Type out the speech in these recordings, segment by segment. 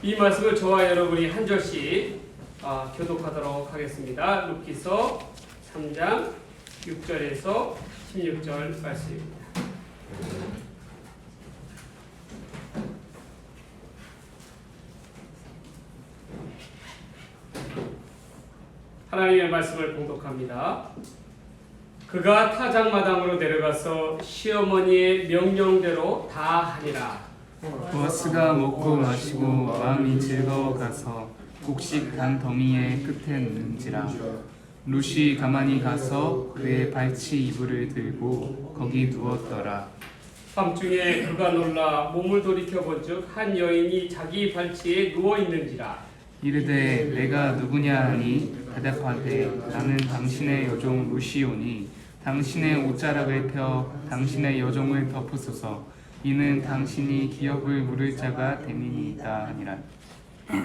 이 말씀을 저와 여러분이 한 절씩 교독하도록 하겠습니다. 룻기서 3장 6절에서 16절 말씀입니다. 하나님의 말씀을 봉독합니다. 그가 타작마당으로 내려가서 시어머니의 명령대로 다 하니라. 보아스가 먹고 마시고 마음이 즐거워가서 곡식 단 더미의 끝에 누는지라. 룻이 가만히 가서 그의 발치 이불을 들고 거기 누웠더라. 밤중에 그가 놀라 몸을 돌이켜본즉 한 여인이 자기 발치에 누워 있는지라. 이르되 내가 누구냐 하니 대답하되 나는 당신의 여종 룻이오니 당신의 옷자락을 펴 당신의 여종을 덮으소서. 이는 당신이 기업을 물을 자가 됨이니이다 하니라.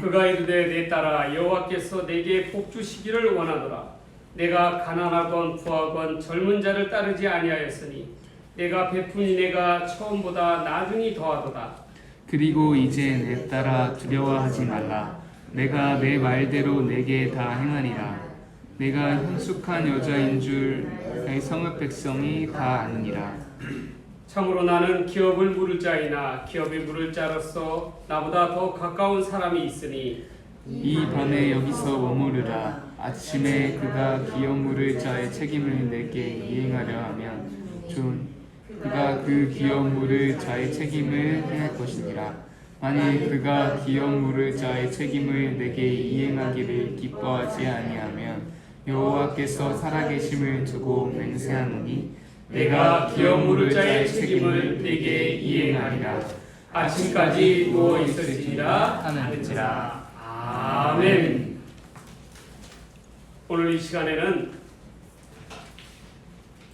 그가 이르되 내 딸아 여호와께서 내게 복 주시기를 원하노라. 내가 가난하건 부하건 젊은 자를 따르지 아니하였으니 내가 베푼 이내가 처음보다 나중이 더하도다. 그리고 이제 내 딸아 두려워하지 말라. 내가 내 말대로 내게 다 행하리라. 내가 현숙한 여자인 줄 내 성읍 백성이 다 아느니라. 참으로 나는 기업을 물을 자이나 기업이 물을 자로서 나보다 더 가까운 사람이 있으니 이 밤에 여기서 머무르라. 아침에 그가 기업 물을 자의 책임을 내게 이행하려 하면 그가 그 기업 물을 자의 책임을 행할 것이니라. 만일 그가 기업 물을 자의 책임을 내게 이행하기를 기뻐하지 아니하면 여호와께서 살아계심을 두고 맹세하노니 내가 기업 물을 자의 책임을 내게 이행하리라. 아침까지 누워 있을지니라 하는지라. 아멘. 오늘 이 시간에는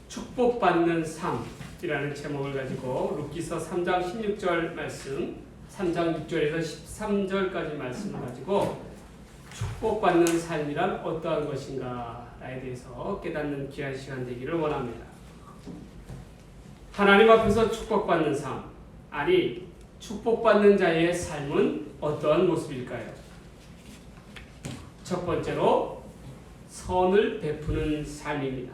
축복받는 삶이라는 제목을 가지고 룻기서 3장 16절 말씀, 3장 6절에서 13절까지 말씀을 가지고 축복받는 삶이란 어떠한 것인가에 대해서 깨닫는 귀한 시간 되기를 원합니다. 하나님 앞에서 축복받는 삶, 아니 축복받는 자의 삶은 어떠한 모습일까요? 첫 번째로 선을 베푸는 삶입니다.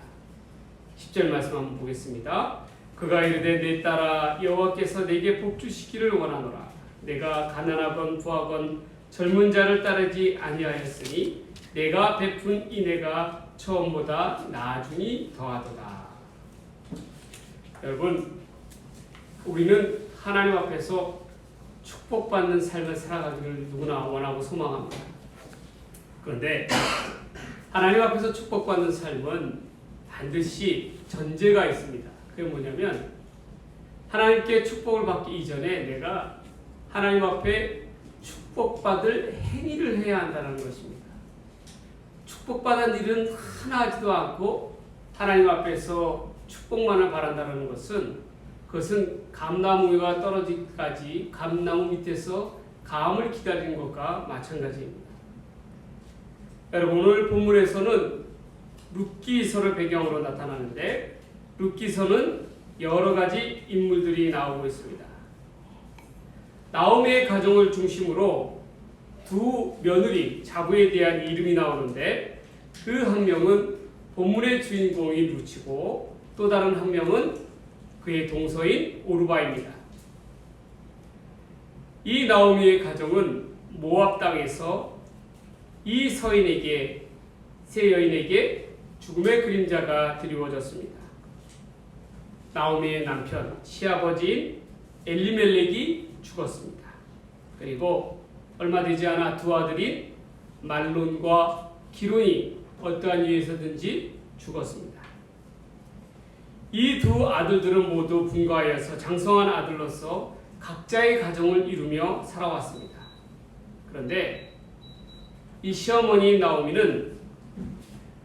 10절 말씀 한번 보겠습니다. 그가 이르되 내 딸아 여호와께서 내게 복 주시기를 원하노라. 내가 가난하건 부하건 젊은 자를 따르지 아니하였으니 내가 베푼 이내가 처음보다 나중이 더하도다. 여러분, 우리는 하나님 앞에서 축복받는 삶을 살아가기를 누구나 원하고 소망합니다. 그런데 하나님 앞에서 축복받는 삶은 반드시 전제가 있습니다. 그게 뭐냐면 하나님께 축복을 받기 이전에 내가 하나님 앞에 축복받을 행위를 해야 한다는 것입니다. 축복받은 일은 하나 하지도 않고 하나님 앞에서 축복만을 바란다는 것은 그것은 감나무가 떨어지기까지 감나무 밑에서 감을 기다리는 것과 마찬가지입니다. 여러분, 오늘 본문에서는 룻기서를 배경으로 나타나는데 룻기서는 여러 가지 인물들이 나오고 있습니다. 나오미의 가정을 중심으로 두 며느리 자부에 대한 이름이 나오는데 그 한 명은 본문의 주인공이 룻이고 또 다른 한 명은 그의 동서인 오르바입니다. 이 나오미의 가정은 모압 땅에서 이 서인에게 세 여인에게 죽음의 그림자가 드리워졌습니다. 나오미의 남편 시아버지인 엘리멜렉이 죽었습니다. 그리고 얼마 되지 않아 두 아들인 말론과 기론이 어떠한 이유에서든지 죽었습니다. 이 두 아들들은 모두 분가하여서 장성한 아들로서 각자의 가정을 이루며 살아왔습니다. 그런데 이 시어머니 나오미는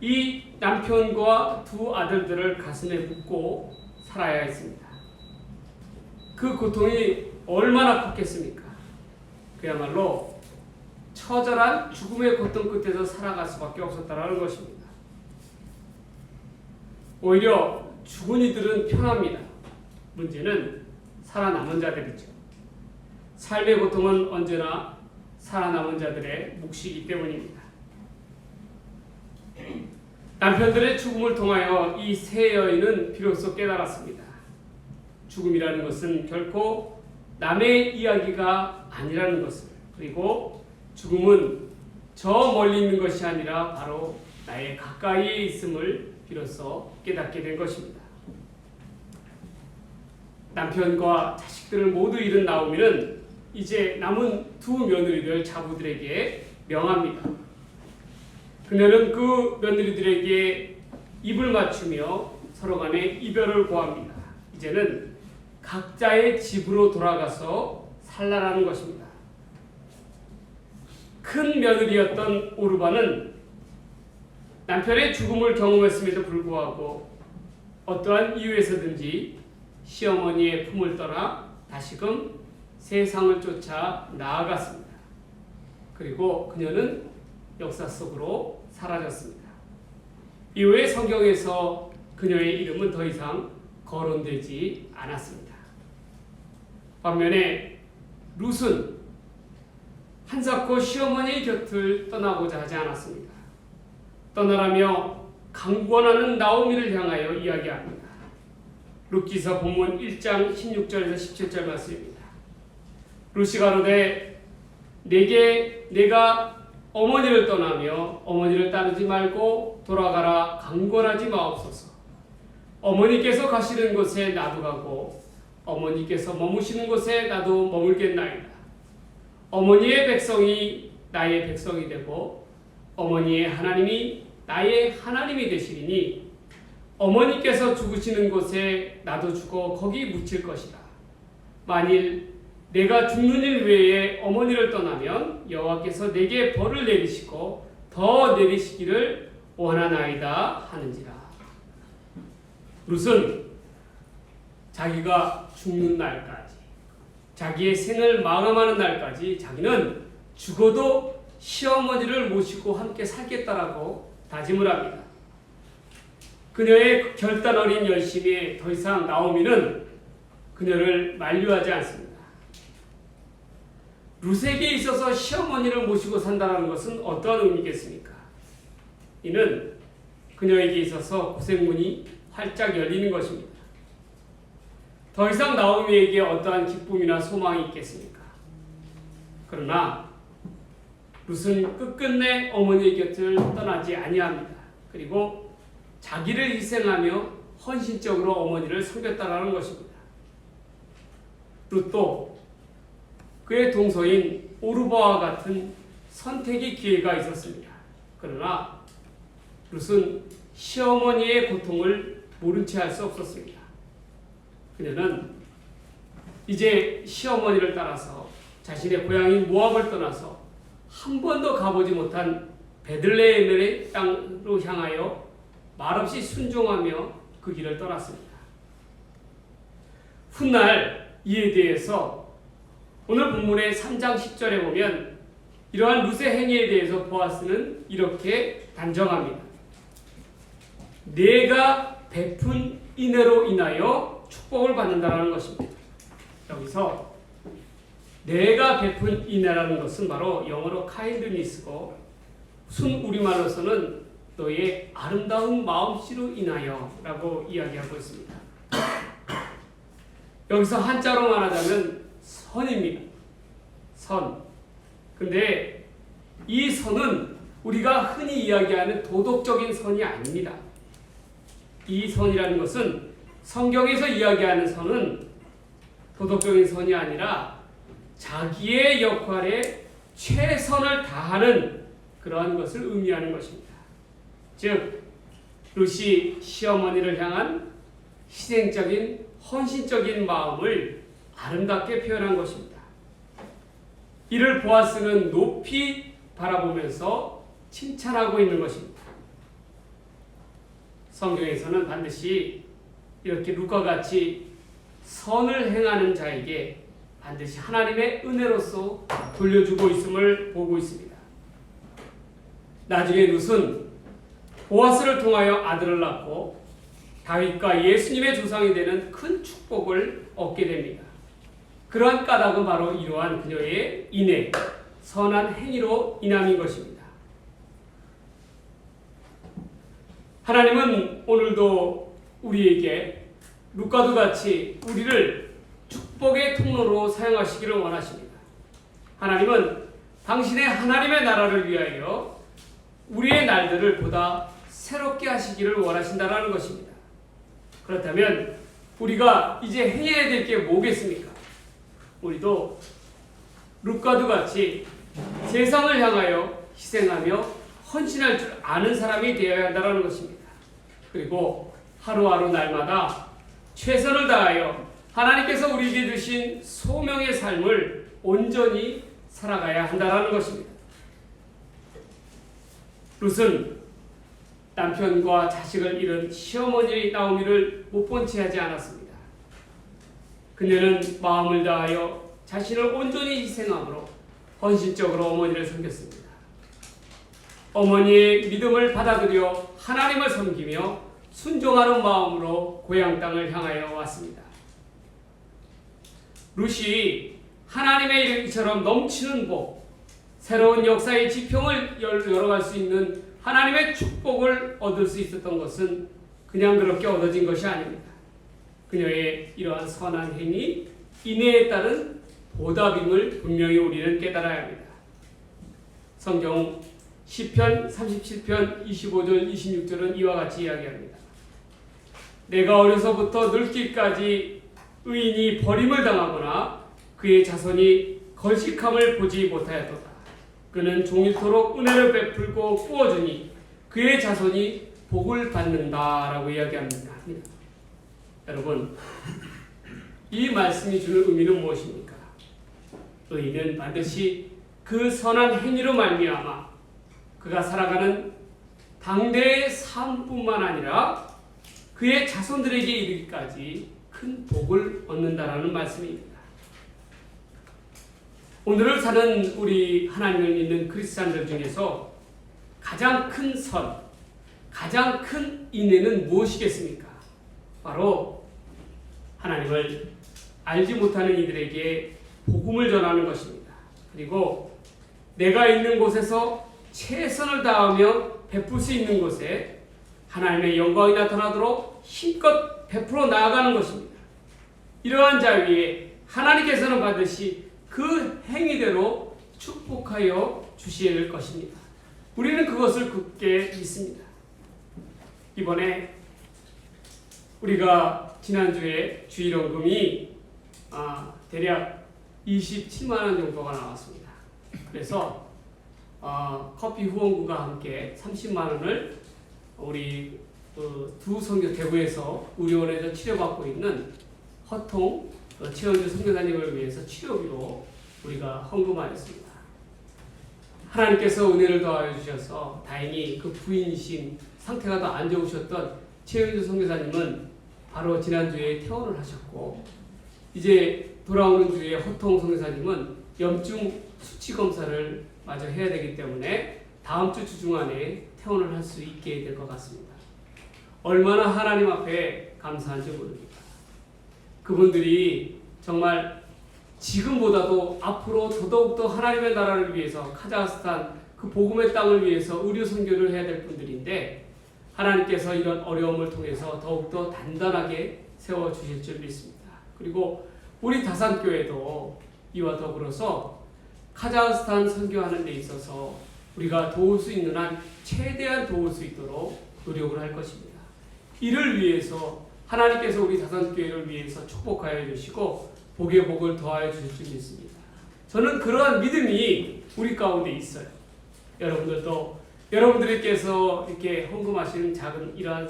이 남편과 두 아들들을 가슴에 묻고 살아야 했습니다. 그 고통이 얼마나 컸겠습니까? 그야말로 처절한 죽음의 고통 끝에서 살아갈 수밖에 없었다는 것입니다. 오히려 죽은 이들은 편합니다. 문제는 살아남은 자들이죠. 삶의 고통은 언제나 살아남은 자들의 몫이기 때문입니다. 남편들의 죽음을 통하여 이 세 여인은 비로소 깨달았습니다. 죽음이라는 것은 결코 남의 이야기가 아니라는 것을, 그리고 죽음은 저 멀리 있는 것이 아니라 바로 나의 가까이에 있음을 비로소 깨닫게 된 것입니다. 남편과 자식들을 모두 잃은 나오미는 이제 남은 두 며느리들 자부들에게 명합니다. 그녀는 그 며느리들에게 입을 맞추며 서로 간에 이별을 고합니다. 이제는 각자의 집으로 돌아가서 살라라는 것입니다. 큰 며느리였던 오르바는 남편의 죽음을 경험했음에도 불구하고 어떠한 이유에서든지 시어머니의 품을 떠나 다시금 세상을 쫓아 나아갔습니다. 그리고 그녀는 역사 속으로 사라졌습니다. 이후에 성경에서 그녀의 이름은 더 이상 거론되지 않았습니다. 반면에 룻은 한사코 시어머니의 곁을 떠나고자 하지 않았습니다. 떠나라며 강권하는 나오미를 향하여 이야기합니다. 룻기서 본문 1장 16절에서 17절 말씀입니다. 룻이 가로되 내가 어머니를 떠나며 어머니를 따르지 말고 돌아가라 강권하지 마옵소서. 어머니께서 가시는 곳에 나도 가고 어머니께서 머무시는 곳에 나도 머물겠나이다. 어머니의 백성이 나의 백성이 되고 어머니의 하나님이 나의 하나님이 되시리니 어머니께서 죽으시는 곳에 나도 죽어 거기 묻힐 것이다. 만일 내가 죽는 일 외에 어머니를 떠나면 여호와께서 내게 벌을 내리시고 더 내리시기를 원하나이다 하는지라. 룻은 자기가 죽는 날까지, 자기의 생을 마감하는 날까지 자기는 죽어도 시어머니를 모시고 함께 살겠다라고 다짐을 합니다. 그녀의 결단 어린 열심에 더 이상 나오미는 그녀를 만류하지 않습니다. 룻에게 있어서 시어머니를 모시고 산다는 것은 어떠한 의미겠습니까? 이는 그녀에게 있어서 고생문이 활짝 열리는 것입니다. 더 이상 나오미에게 어떠한 기쁨이나 소망이 있겠습니까? 그러나 룻은 끝끝내 어머니의 곁을 떠나지 아니합니다. 그리고 자기를 희생하며 헌신적으로 어머니를 섬겼다라는 것입니다. 룻도 그의 동서인 오르바와 같은 선택의 기회가 있었습니다. 그러나 룻은 시어머니의 고통을 모른 채 할 수 없었습니다. 그녀는 이제 시어머니를 따라서 자신의 고향인 모압을 떠나서 한 번도 가보지 못한 베들레헴의 땅으로 향하여 말없이 순종하며 그 길을 떠났습니다. 훗날 이에 대해서 오늘 본문의 3장 10절에 보면 이러한 룻의 행위에 대해서 보아스는 이렇게 단정합니다. 내가 베푼 인애로 인하여 축복을 받는다는 것입니다. 여기서 내가 베푼 인애라는 것은 바로 영어로 kindness고 순 우리말로서는 너의 아름다운 마음씨로 인하여 라고 이야기하고 있습니다. 여기서 한자로 말하자면 선입니다. 선. 근데 이 선은 우리가 흔히 이야기하는 도덕적인 선이 아닙니다. 이 선이라는 것은 성경에서 이야기하는 선은 도덕적인 선이 아니라 자기의 역할에 최선을 다하는 그러한 것을 의미하는 것입니다. 즉, 룻이 시어머니를 향한 희생적인 헌신적인 마음을 아름답게 표현한 것입니다. 이를 보아스는 높이 바라보면서 칭찬하고 있는 것입니다. 성경에서는 반드시 이렇게 룻과 같이 선을 행하는 자에게 반드시 하나님의 은혜로서 돌려주고 있음을 보고 있습니다. 나중에 룻은 보아스를 통하여 아들을 낳고 다윗과 예수님의 조상이 되는 큰 축복을 얻게 됩니다. 그러한 까닭은 바로 이러한 그녀의 인애, 선한 행위로 인함인 것입니다. 하나님은 오늘도 우리에게 루카도 같이 우리를 축복의 통로로 사용하시기를 원하십니다. 하나님은 당신의 하나님의 나라를 위하여 우리의 날들을 보다 새롭게 하시기를 원하신다는 것입니다. 그렇다면 우리가 이제 해야 될 게 뭐겠습니까? 우리도 루카도 같이 세상을 향하여 희생하며 헌신할 줄 아는 사람이 되어야 한다는 것입니다. 그리고 하루하루 날마다 최선을 다하여 하나님께서 우리에게 주신 소명의 삶을 온전히 살아가야 한다는 것입니다. 룻은 남편과 자식을 잃은 시어머니 나오미를 못 본 채 하지 않았습니다. 그녀는 마음을 다하여 자신을 온전히 희생함으로 헌신적으로 어머니를 섬겼습니다. 어머니의 믿음을 받아들여 하나님을 섬기며 순종하는 마음으로 고향 땅을 향하여 왔습니다. 룻이 하나님의 이름처럼 넘치는 복, 새로운 역사의 지평을 열어갈 수 있는 하나님의 축복을 얻을 수 있었던 것은 그냥 그렇게 얻어진 것이 아닙니다. 그녀의 이러한 선한 행위, 인내에 따른 보답임을 분명히 우리는 깨달아야 합니다. 성경 시편 37편 25절 26절은 이와 같이 이야기합니다. 내가 어려서부터 늙기까지 의인이 버림을 당하거나 그의 자손이 걸식함을 보지 못하였도다. 그는 종일토록 은혜를 베풀고 꾸어주니 그의 자손이 복을 받는다라고 이야기합니다. 여러분, 이 말씀이 주는 의미는 무엇입니까? 의인은 반드시 그 선한 행위로 말미암아 그가 살아가는 당대의 삶뿐만 아니라 그의 자손들에게 이르기까지 큰 복을 얻는다라는 말씀입니다. 오늘을 사는 우리 하나님을 믿는 크리스찬들 중에서 가장 큰 선, 가장 큰 인내는 무엇이겠습니까? 바로 하나님을 알지 못하는 이들에게 복음을 전하는 것입니다. 그리고 내가 있는 곳에서 최선을 다하며 베풀 수 있는 곳에 하나님의 영광이 나타나도록 힘껏 베풀어 나아가는 것입니다. 이러한 자 위에 하나님께서는 반드시 그 행위대로 축복하여 주셔야 될 것입니다. 우리는 그것을 굳게 믿습니다. 이번에 우리가 지난주에 주일원금이 대략 27만 원 정도가 나왔습니다. 그래서 커피 후원구가 함께 30만 원을 우리 두 선교 대구에서 의료원에서 치료받고 있는 허통 최원주 선교사님을 위해서 치료비로 우리가 헌금하였습니다. 하나님께서 은혜를 더하여 주셔서 다행히 그 부인이신 상태가 더 안 좋으셨던 최원주 선교사님은 바로 지난주에 퇴원을 하셨고, 이제 돌아오는 주에 허통 선교사님은 염증 수치 검사를 마저 해야 되기 때문에 다음 주 주중 안에 퇴원을 할 수 있게 될 것 같습니다. 얼마나 하나님 앞에 감사한지 모릅니다. 그분들이 정말 지금보다도 앞으로 더더욱더 하나님의 나라를 위해서 카자흐스탄 그 복음의 땅을 위해서 의료 선교를 해야 될 분들인데, 하나님께서 이런 어려움을 통해서 더욱더 단단하게 세워주실 줄 믿습니다. 그리고 우리 다산교회도 이와 더불어서 카자흐스탄 선교하는 데 있어서 우리가 도울 수 있는 한 최대한 도울 수 있도록 노력을 할 것입니다. 이를 위해서 하나님께서 우리 다산교회를 위해서 축복하여 주시고 복의 복을 더하여 주실 줄 믿습니다. 저는 그러한 믿음이 우리 가운데 있어요. 여러분들도 여러분들께서 이렇게 헌금하시는 작은 이러한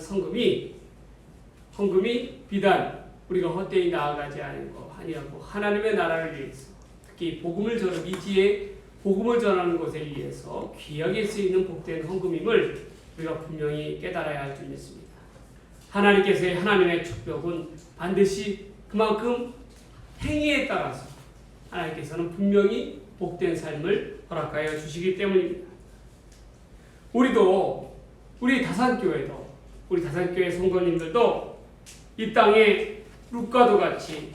헌금이 비단 우리가 헛되이 나아가지 않은 거 아니하고 하나님의 나라를 위해서, 특히 복음을 전하는 미지의 복음을 전하는 것에 의해서 귀하게 쓰이는 복된 헌금임을 우리가 분명히 깨달아야 할 줄 믿습니다. 하나님께서의 하나님의 축복은 반드시 그만큼 행위에 따라서 하나님께서는 분명히 복된 삶을 허락하여 주시기 때문입니다. 우리 다산교회 성도님들도 이 땅에 룻과도 같이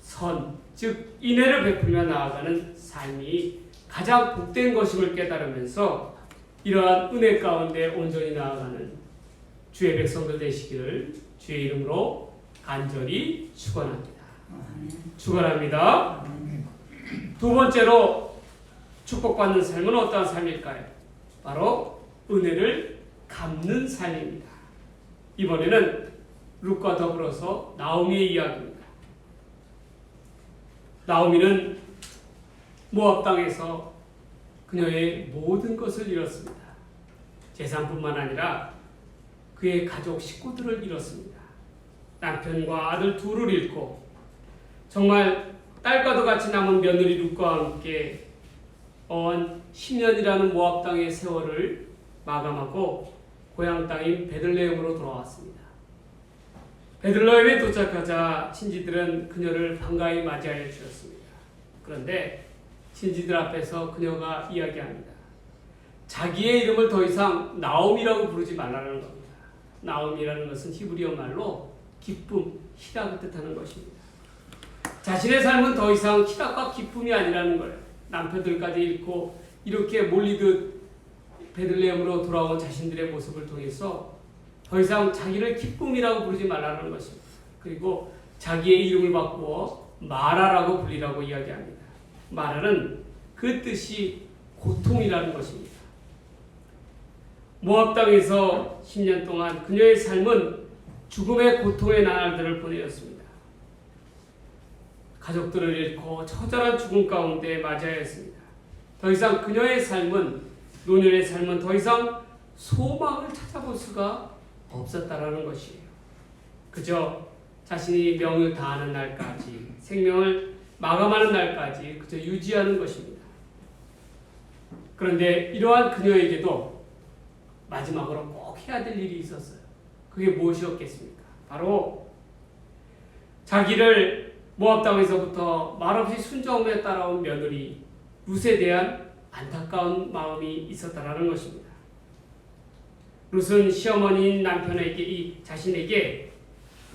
선, 즉 인애를 베풀며 나아가는 삶이 가장 복된 것임을 깨달으면서 이러한 은혜 가운데 온전히 나아가는 주의 백성들 되시기를 주의 이름으로 간절히 축원합니다. 축원합니다. 두 번째로 축복받는 삶은 어떠한 삶일까요? 바로 은혜를 갚는 삶입니다. 이번에는 룻과 더불어서 나오미의 이야기입니다. 나오미는 모압 땅에서 그녀의 모든 것을 잃었습니다. 재산뿐만 아니라 그의 가족 식구들을 잃었습니다. 남편과 아들 둘을 잃고 정말 딸과도 같이 남은 며느리 룻과 함께 10년이라는 모압 땅의 세월을 마감하고 고향 땅인 베들레헴으로 돌아왔습니다. 베들레헴에 도착하자 친지들은 그녀를 반가이 맞이하여 주었습니다. 그런데 친지들 앞에서 그녀가 이야기합니다. 자기의 이름을 더 이상 나옴이라고 부르지 말라는 겁니다. 나옴이라는 것은 히브리어 말로 기쁨, 희락을 뜻하는 것입니다. 자신의 삶은 더 이상 희락과 기쁨이 아니라는 거예요. 남편들까지 잃고 이렇게 몰리듯 베들레헴으로 돌아온 자신들의 모습을 통해서 더 이상 자기를 기쁨이라고 부르지 말라는 것입니다. 그리고 자기의 이름을 바꾸어 마라라고 불리라고 이야기합니다. 마라는 그 뜻이 고통이라는 것입니다. 모압 땅에서 10년 동안 그녀의 삶은 죽음의 고통의 나날들을 보내었습니다. 가족들을 잃고 처절한 죽음 가운데 맞이하였습니다. 더 이상 그녀의 삶은, 노년의 삶은 더 이상 소망을 찾아볼 수가 없었다라는 것이에요. 그저 자신이 명을 다하는 날까지, 생명을 마감하는 날까지 그저 유지하는 것입니다. 그런데 이러한 그녀에게도 마지막으로 꼭 해야 될 일이 있었어요. 그게 무엇이었겠습니까? 바로 자기를 모압 땅에서부터 말없이 순종에 따라온 며느리 룻에 대한 안타까운 마음이 있었다라는 것입니다. 룻은 시어머니인 남편에게, 자신에게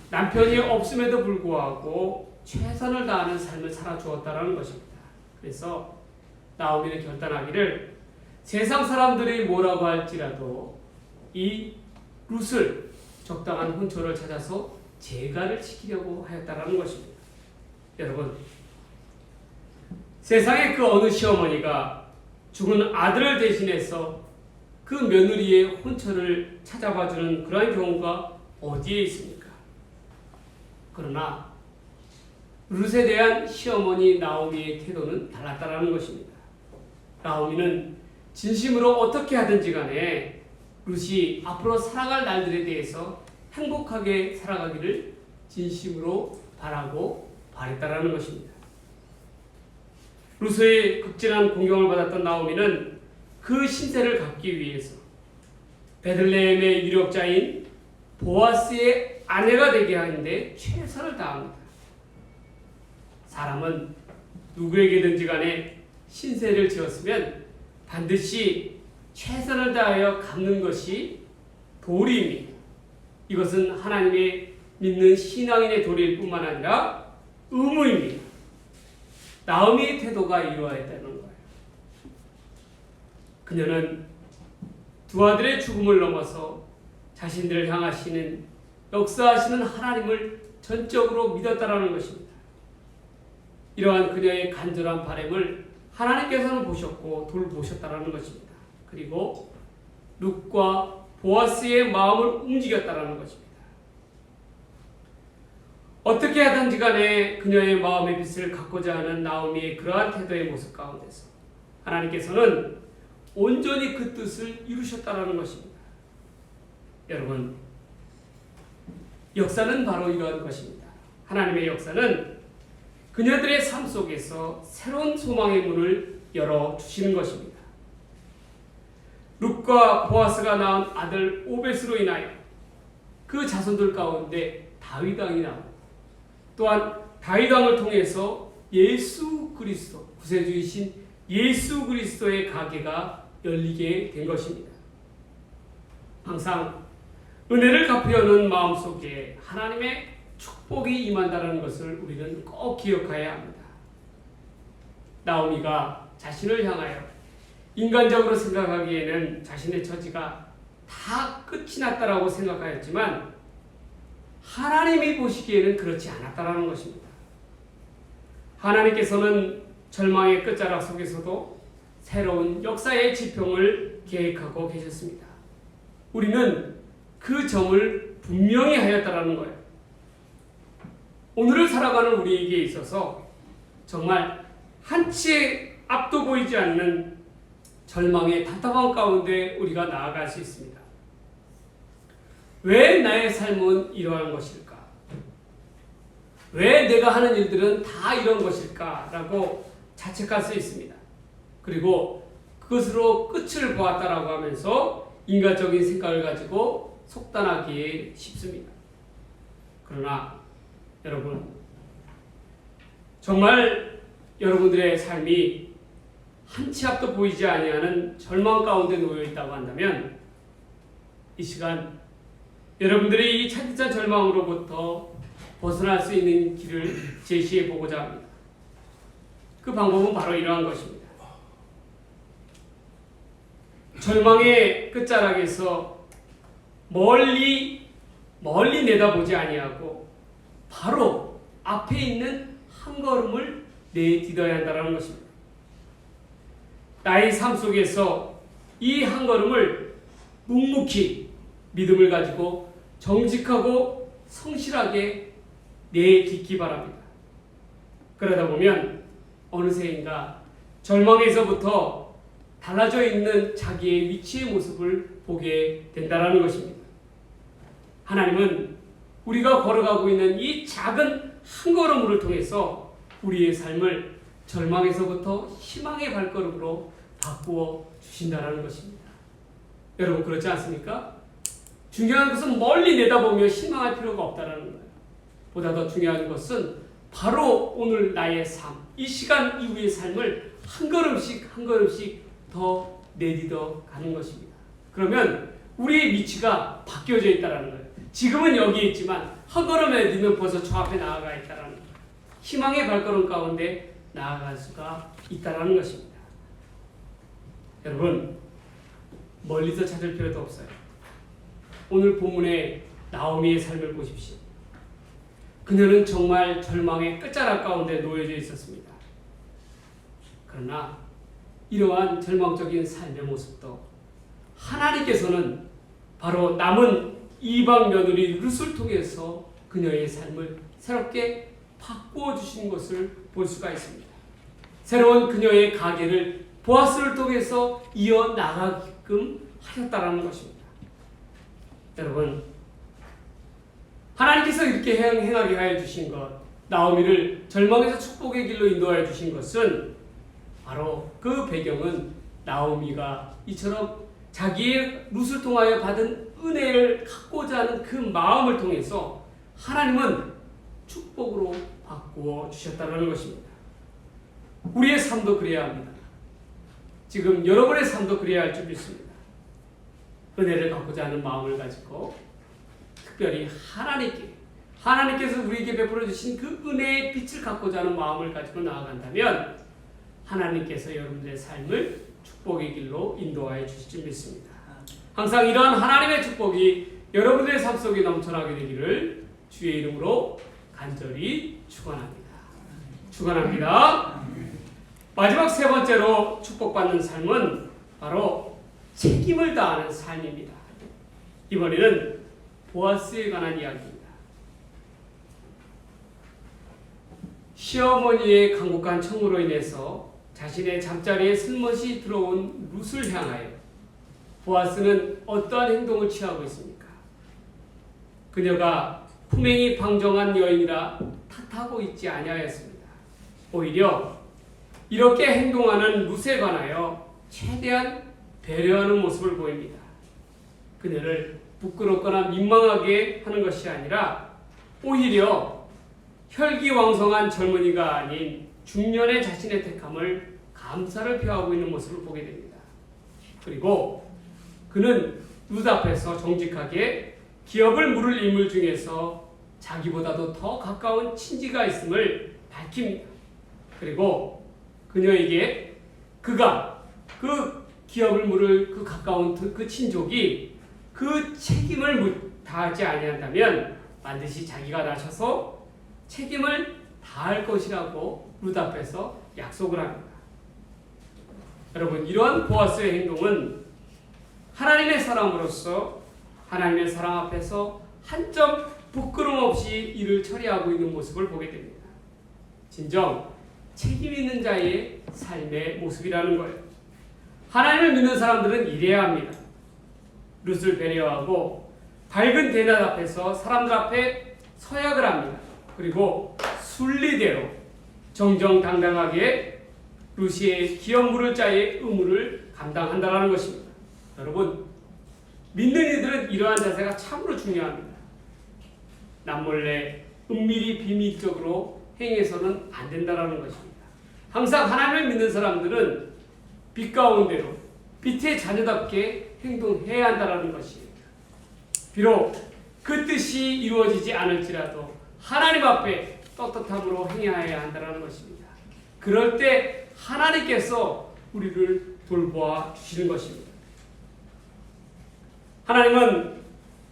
남편이 없음에도 불구하고 최선을 다하는 삶을 살아주었다라는 것입니다. 그래서 나오미는 결단하기를 세상 사람들이 뭐라고 할지라도 이 룻을 적당한 혼처를 찾아서 재가를 지키려고 하였다라는 것입니다. 여러분, 세상의 그 어느 시어머니가 죽은 아들을 대신해서 그 며느리의 혼처를 찾아봐주는 그러한 경우가 어디에 있습니까? 그러나 룻에 대한 시어머니 나오미의 태도는 달랐다라는 것입니다. 나오미는 진심으로 어떻게 하든지 간에 룻이 앞으로 살아갈 날들에 대해서 행복하게 살아가기를 진심으로 바라고 바랬다라는 것입니다. 룻의 극진한 공경을 받았던 나오미는 그 신세를 갚기 위해서 베들레헴의 유력자인 보아스의 아내가 되게 하는데 최선을 다합니다. 사람은 누구에게든지 간에 신세를 지었으면 반드시 최선을 다하여 갚는 것이 도리입니다. 이것은 하나님의 믿는 신앙인의 도리일 뿐만 아니라 의무입니다. 나오미의 태도가 이러했다는 거예요. 그녀는 두 아들의 죽음을 넘어서 자신들을 향하시는 역사하시는 하나님을 전적으로 믿었다라는 것입니다. 이러한 그녀의 간절한 바람을 하나님께서는 보셨고 돌보셨다라는 것입니다. 그리고 룻과 보아스의 마음을 움직였다라는 것입니다. 어떻게 하든지 간에 그녀의 마음의 빛을 갖고자 하는 나오미의 그러한 태도의 모습 가운데서 하나님께서는 온전히 그 뜻을 이루셨다라는 것입니다. 여러분, 역사는 바로 이러한 것입니다. 하나님의 역사는 그녀들의 삶 속에서 새로운 소망의 문을 열어주시는 것입니다. 룻과 보아스가 낳은 아들 오벳으로 인하여 그 자손들 가운데 다윗 왕이 나옵니다. 또한 다윗 왕을 통해서 예수 그리스도, 구세주이신 예수 그리스도의 가게가 열리게 된 것입니다. 항상 은혜를 갚으려는 마음속에 하나님의 축복이 임한다는 것을 우리는 꼭 기억해야 합니다. 나오미가 자신을 향하여 인간적으로 생각하기에는 자신의 처지가 다 끝이 났다라고 생각하였지만 하나님이 보시기에는 그렇지 않았다라는 것입니다. 하나님께서는 절망의 끝자락 속에서도 새로운 역사의 지평을 계획하고 계셨습니다. 우리는 그 점을 분명히 하였다라는 거예요. 오늘을 살아가는 우리에게 있어서 정말 한치의 앞도 보이지 않는 절망의 답답한 가운데 우리가 나아갈 수 있습니다. 왜 나의 삶은 이러한 것일까? 왜 내가 하는 일들은 다 이런 것일까? 라고 자책할 수 있습니다. 그리고 그것으로 끝을 보았다라고 하면서 인간적인 생각을 가지고 속단하기 쉽습니다. 그러나 여러분, 정말 여러분들의 삶이 한치 앞도 보이지 아니하는 절망 가운데 놓여 있다고 한다면 이 시간 여러분들이 이 차디찬 절망으로부터 벗어날 수 있는 길을 제시해 보고자 합니다. 그 방법은 바로 이러한 것입니다. 절망의 끝자락에서 멀리 내다보지 아니하고 바로 앞에 있는 한 걸음을 내딛어야 한다는 것입니다. 나의 삶 속에서 이 한 걸음을 묵묵히 믿음을 가지고 정직하고 성실하게 내딛기 바랍니다. 그러다 보면 어느새인가 절망에서부터 달라져 있는 자기의 위치의 모습을 보게 된다는 것입니다. 하나님은 우리가 걸어가고 있는 이 작은 한 걸음을 통해서 우리의 삶을 절망에서부터 희망의 발걸음으로 바꾸어 주신다는 것입니다. 여러분 그렇지 않습니까? 중요한 것은 멀리 내다보며 희망할 필요가 없다는 거예요. 보다 더 중요한 것은 바로 오늘 나의 삶, 이 시간 이후의 삶을 한 걸음씩 한 걸음씩 더 내딛어 가는 것입니다. 그러면 우리의 위치가 바뀌어져 있다는 거예요. 지금은 여기에 있지만 한 걸음 내딛으면 벌써 저 앞에 나아가 있다는 거예요. 희망의 발걸음 가운데 나아갈 수가 있다는 것입니다. 여러분 멀리서 찾을 필요도 없어요. 오늘 본문의 나오미의 삶을 보십시오. 그녀는 정말 절망의 끝자락 가운데 놓여져 있었습니다. 그러나 이러한 절망적인 삶의 모습도 하나님께서는 바로 남은 이방 며느리 룻을 통해서 그녀의 삶을 새롭게 바꾸어 주신 것을 볼 수가 있습니다. 새로운 그녀의 가계를 보아스를 통해서 이어나가게끔 하셨다는 것입니다. 여러분, 하나님께서 이렇게 행하게 하여 주신 것, 나오미를 절망에서 축복의 길로 인도하여 주신 것은 바로 그 배경은 나오미가 이처럼 자기의 룻을 통하여 받은 은혜를 갖고자 하는 그 마음을 통해서 하나님은 축복으로 바꾸어 주셨다는 것입니다. 우리의 삶도 그래야 합니다. 지금 여러분의 삶도 그래야 할 줄 믿습니다. 은혜를 갖고자 하는 마음을 가지고 특별히 하나님께서 우리에게 베풀어 주신 그 은혜의 빛을 갖고자 하는 마음을 가지고 나아간다면 하나님께서 여러분들의 삶을 축복의 길로 인도하여 주실 줄 믿습니다. 항상 이러한 하나님의 축복이 여러분들의 삶 속에 넘쳐나게 되기를 주의 이름으로 간절히 축원합니다. 축원합니다. 마지막 세 번째로 축복받는 삶은 바로 책임을 다하는 삶입니다. 이번에는 보아스에 관한 이야기입니다. 시어머니의 강국한 청으로 인해서 자신의 잠자리에 슬멋이 들어온 룻을 향하여 보아스는 어떠한 행동을 취하고 있습니까? 그녀가 품행이 방정한 여인이라 탓하고 있지 아니하였습니다. 오히려 이렇게 행동하는 룻에 관하여 최대한 배려하는 모습을 보입니다. 그녀를 부끄럽거나 민망하게 하는 것이 아니라 오히려 혈기왕성한 젊은이가 아닌 중년의 자신의 택함을 감사를 표하고 있는 모습을 보게 됩니다. 그리고 그는 룻 앞에서 정직하게 기업을 물을 인물 중에서 자기보다도 더 가까운 친지가 있음을 밝힙니다. 그리고 그녀에게 그가 그 기업을 물을 그 가까운 그 친족이 그 책임을 다하지 아니한다면 반드시 자기가 나서서 책임을 다할 것이라고 룻 앞에서 약속을 합니다. 여러분, 이러한 보아스의 행동은 하나님의 사람으로서 하나님의 사랑 앞에서 한 점 부끄럼 없이 일을 처리하고 있는 모습을 보게 됩니다. 진정 책임 있는 자의 삶의 모습이라는 거예요. 하나님을 믿는 사람들은 이래야 합니다. 룻을 배려하고 밝은 대낮 앞에서 사람들 앞에 서약을 합니다. 그리고 순리대로 정정당당하게 룻의 기업 물을 자의 의무를 감당한다는 것입니다. 여러분, 믿는 이들은 이러한 자세가 참으로 중요합니다. 남몰래 은밀히 비밀적으로 행해서는 안 된다는 것입니다. 항상 하나님을 믿는 사람들은 빛 가운데로 빛의 자녀답게 행동해야 한다는 것입니다. 비록 그 뜻이 이루어지지 않을지라도 하나님 앞에 떳떳함으로 행해야 한다는 것입니다. 그럴 때 하나님께서 우리를 돌보아 주시는 것입니다. 하나님은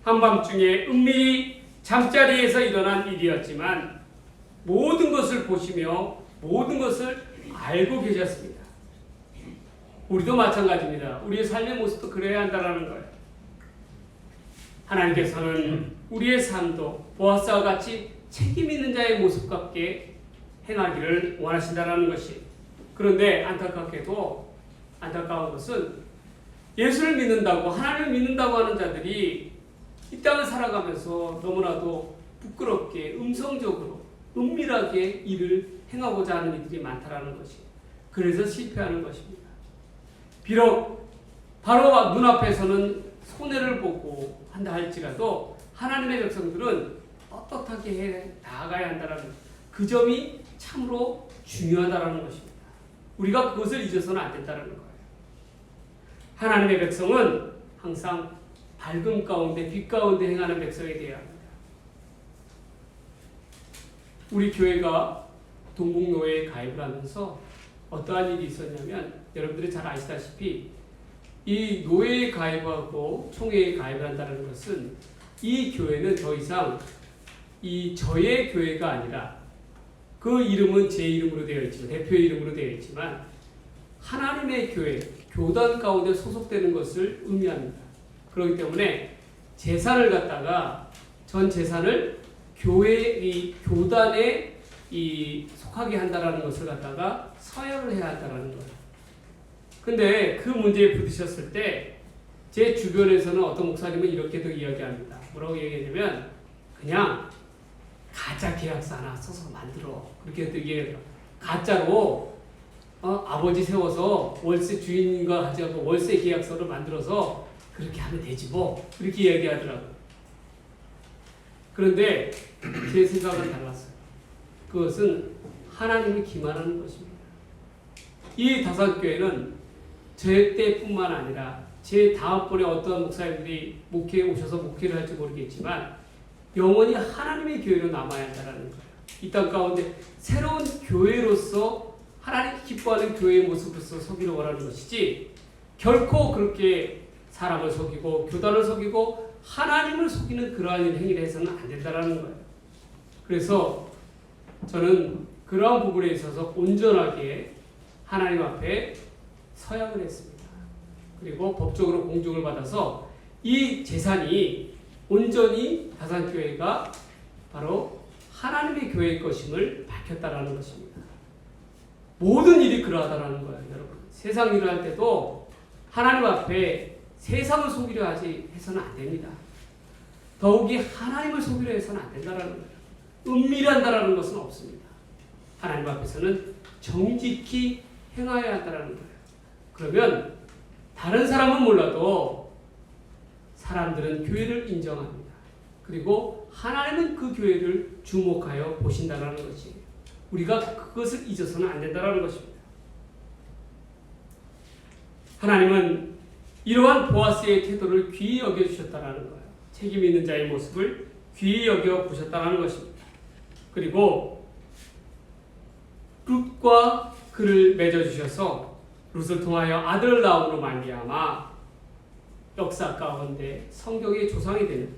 한밤중에 은밀히 잠자리에서 일어난 일이었지만 모든 것을 보시며 모든 것을 알고 계셨습니다. 우리도 마찬가지입니다. 우리의 삶의 모습도 그래야 한다는 거예요. 하나님께서는 우리의 삶도 보아스와 같이 책임 있는 자의 모습 같게 행하기를 원하신다는 것이. 그런데 안타까운 것은 예수를 믿는다고 하나님을 믿는다고 하는 자들이 이 땅을 살아가면서 너무나도 부끄럽게 음성적으로 은밀하게 일을 행하고자 하는 이들이 많다라는 것이. 그래서 실패하는 것입니다. 비록 바로 눈앞에서는 손해를 보고 한다 할지라도 하나님의 백성들은 떳떳하게 나아가야 한다는 그 점이 참으로 중요하다는 것입니다. 우리가 그것을 잊어서는 안 된다는 거예요. 하나님의 백성은 항상 밝음 가운데 빛 가운데 행하는 백성이 되어야 합니다. 우리 교회가 동국노회에 가입을 하면서 어떠한 일이 있었냐면, 여러분들이 잘 아시다시피 이 노회에 가입하고 총회에 가입을 한다는 것은 이 교회는 더 이상 이 저의 교회가 아니라, 그 이름은 제 이름으로 되어 있지만, 대표의 이름으로 되어 있지만 하나님의 교회, 교단 가운데 소속되는 것을 의미합니다. 그렇기 때문에 재산을 갖다가 전 재산을 교회 교단에 속하게 한다라는 것을 갖다가 서약을 해야 한다라는 거예요. 근데 그 문제에 부딪혔을 때 제 주변에서는 어떤 목사님은 이렇게도 이야기합니다. 뭐라고 얘기하냐면, 그냥 가짜 계약서 하나 써서 만들어. 그렇게 얘기해요. 가짜로 아버지 세워서 월세 주인과 같이 하고 월세 계약서를 만들어서 그렇게 하면 되지 뭐. 그렇게 이야기하더라고요. 그런데 제 생각은 달랐어요. 그것은 하나님이 기만하는 것입니다. 이 다산교회는 제 때뿐만 아니라 제 다음번에 어떤 목사님들이 목회에 오셔서 목회를 할지 모르겠지만 영원히 하나님의 교회로 남아야 한다는 거예요. 이 땅 가운데 새로운 교회로서 하나님 기뻐하는 교회의 모습으로서 서기를 원하는 것이지, 결코 그렇게 사람을 속이고 교단을 속이고 하나님을 속이는 그러한 행위를 해서는 안 된다는 거예요. 그래서 저는 그러한 부분에 있어서 온전하게 하나님 앞에 서약을 했습니다. 그리고 법적으로 공증을 받아서 이 재산이 온전히 다산교회가 바로 하나님의 교회의 것임을 밝혔다라는 것입니다. 모든 일이 그러하다라는 거예요, 여러분. 세상 일을 할 때도 하나님 앞에 세상을 속이려 하지 해서는 안 됩니다. 더욱이 하나님을 속이려 해서는 안 된다라는 거예요. 은밀한다라는 것은 없습니다. 하나님 앞에서는 정직히 행하여야 한다라는 거예요. 그러면 다른 사람은 몰라도 사람들은 교회를 인정합니다. 그리고 하나님은 그 교회를 주목하여 보신다라는 것이, 우리가 그것을 잊어서는 안 된다라는 것입니다. 하나님은 이러한 보아스의 태도를 귀히 여겨주셨다라는 거예요. 책임 있는 자의 모습을 귀히 여겨보셨다라는 것입니다. 그리고 룻과 그를 맺어주셔서 룻을 통하여 아들을 낳음으로 말미암아 역사 가운데 성경의 조상이 되는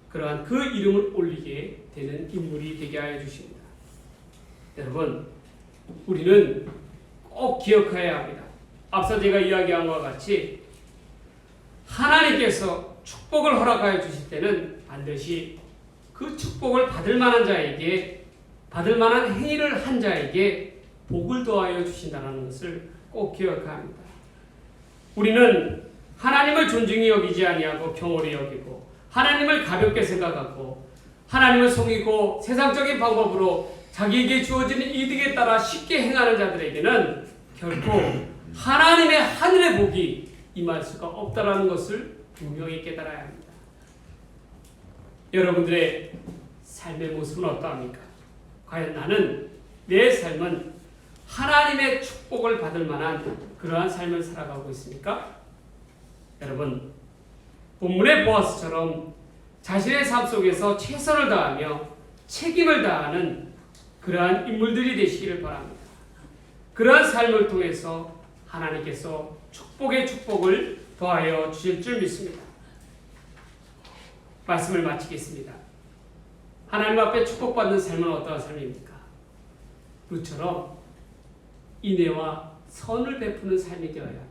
그러한 그 이름을 올리게 되는 인물이 되게 하여 주십니다. 여러분, 우리는 꼭 기억해야 합니다. 앞서 제가 이야기한 것과 같이 하나님께서 축복을 허락하여 주실 때는 반드시 그 축복을 받을 만한 자에게, 받을 만한 행위를 한 자에게 복을 더하여 주신다는 것을 꼭 기억해야 합니다. 우리는 하나님을 존중히 여기지 아니하고 경홀히 여기고 하나님을 가볍게 생각하고 하나님을 속이고 세상적인 방법으로 자기에게 주어지는 이득에 따라 쉽게 행하는 자들에게는 결코 하나님의 하늘의 복이 임할 수가 없다는 것을 분명히 깨달아야 합니다. 여러분들의 삶의 모습은 어떠합니까? 과연 나는 내 삶은 하나님의 축복을 받을 만한 그러한 삶을 살아가고 있습니까? 여러분, 본문의 보아스처럼 자신의 삶 속에서 최선을 다하며 책임을 다하는 그러한 인물들이 되시기를 바랍니다. 그러한 삶을 통해서 하나님께서 축복의 축복을 더하여 주실 줄 믿습니다. 말씀을 마치겠습니다. 하나님 앞에 축복받는 삶은 어떠한 삶입니까? 룻처럼 인애와 선을 베푸는 삶이 되어야 합니다.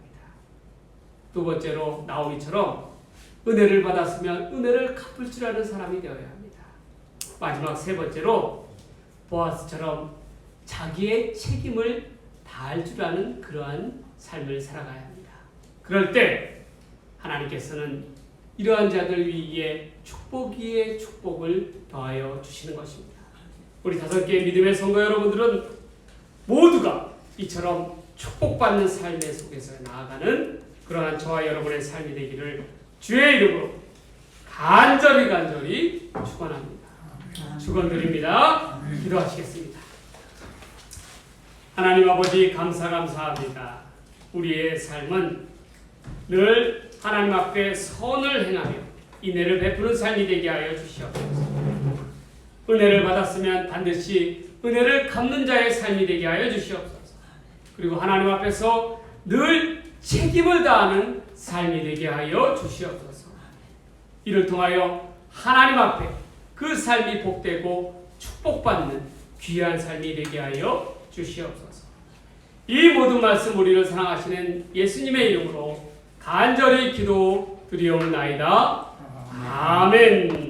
두 번째로 나오미처럼 은혜를 받았으면 은혜를 갚을 줄 아는 사람이 되어야 합니다. 마지막 세 번째로 보아스처럼 자기의 책임을 다할 줄 아는 그러한 삶을 살아가야 합니다. 그럴 때 하나님께서는 이러한 자들 위에 축복 위에 축복을 더하여 주시는 것입니다. 우리 5개의 믿음의 성도 여러분들은 모두가 이처럼 축복받는 삶의 속에서 나아가는 그러한 저와 여러분의 삶이 되기를 주의 이름으로 간절히 축원합니다. 축원드립니다. 기도하시겠습니다. 하나님 아버지 감사합니다. 우리의 삶은 늘 하나님 앞에 선을 행하며 인애를 베푸는 삶이 되게 하여 주시옵소서. 은혜를 받았으면 반드시 은혜를 갚는 자의 삶이 되게 하여 주시옵소서. 그리고 하나님 앞에서 늘 책임을 다하는 삶이 되게 하여 주시옵소서. 이를 통하여 하나님 앞에 그 삶이 복되고 축복받는 귀한 삶이 되게 하여 주시옵소서. 이 모든 말씀 우리를 사랑하시는 예수님의 이름으로 간절히 기도드리옵나이다. 아멘.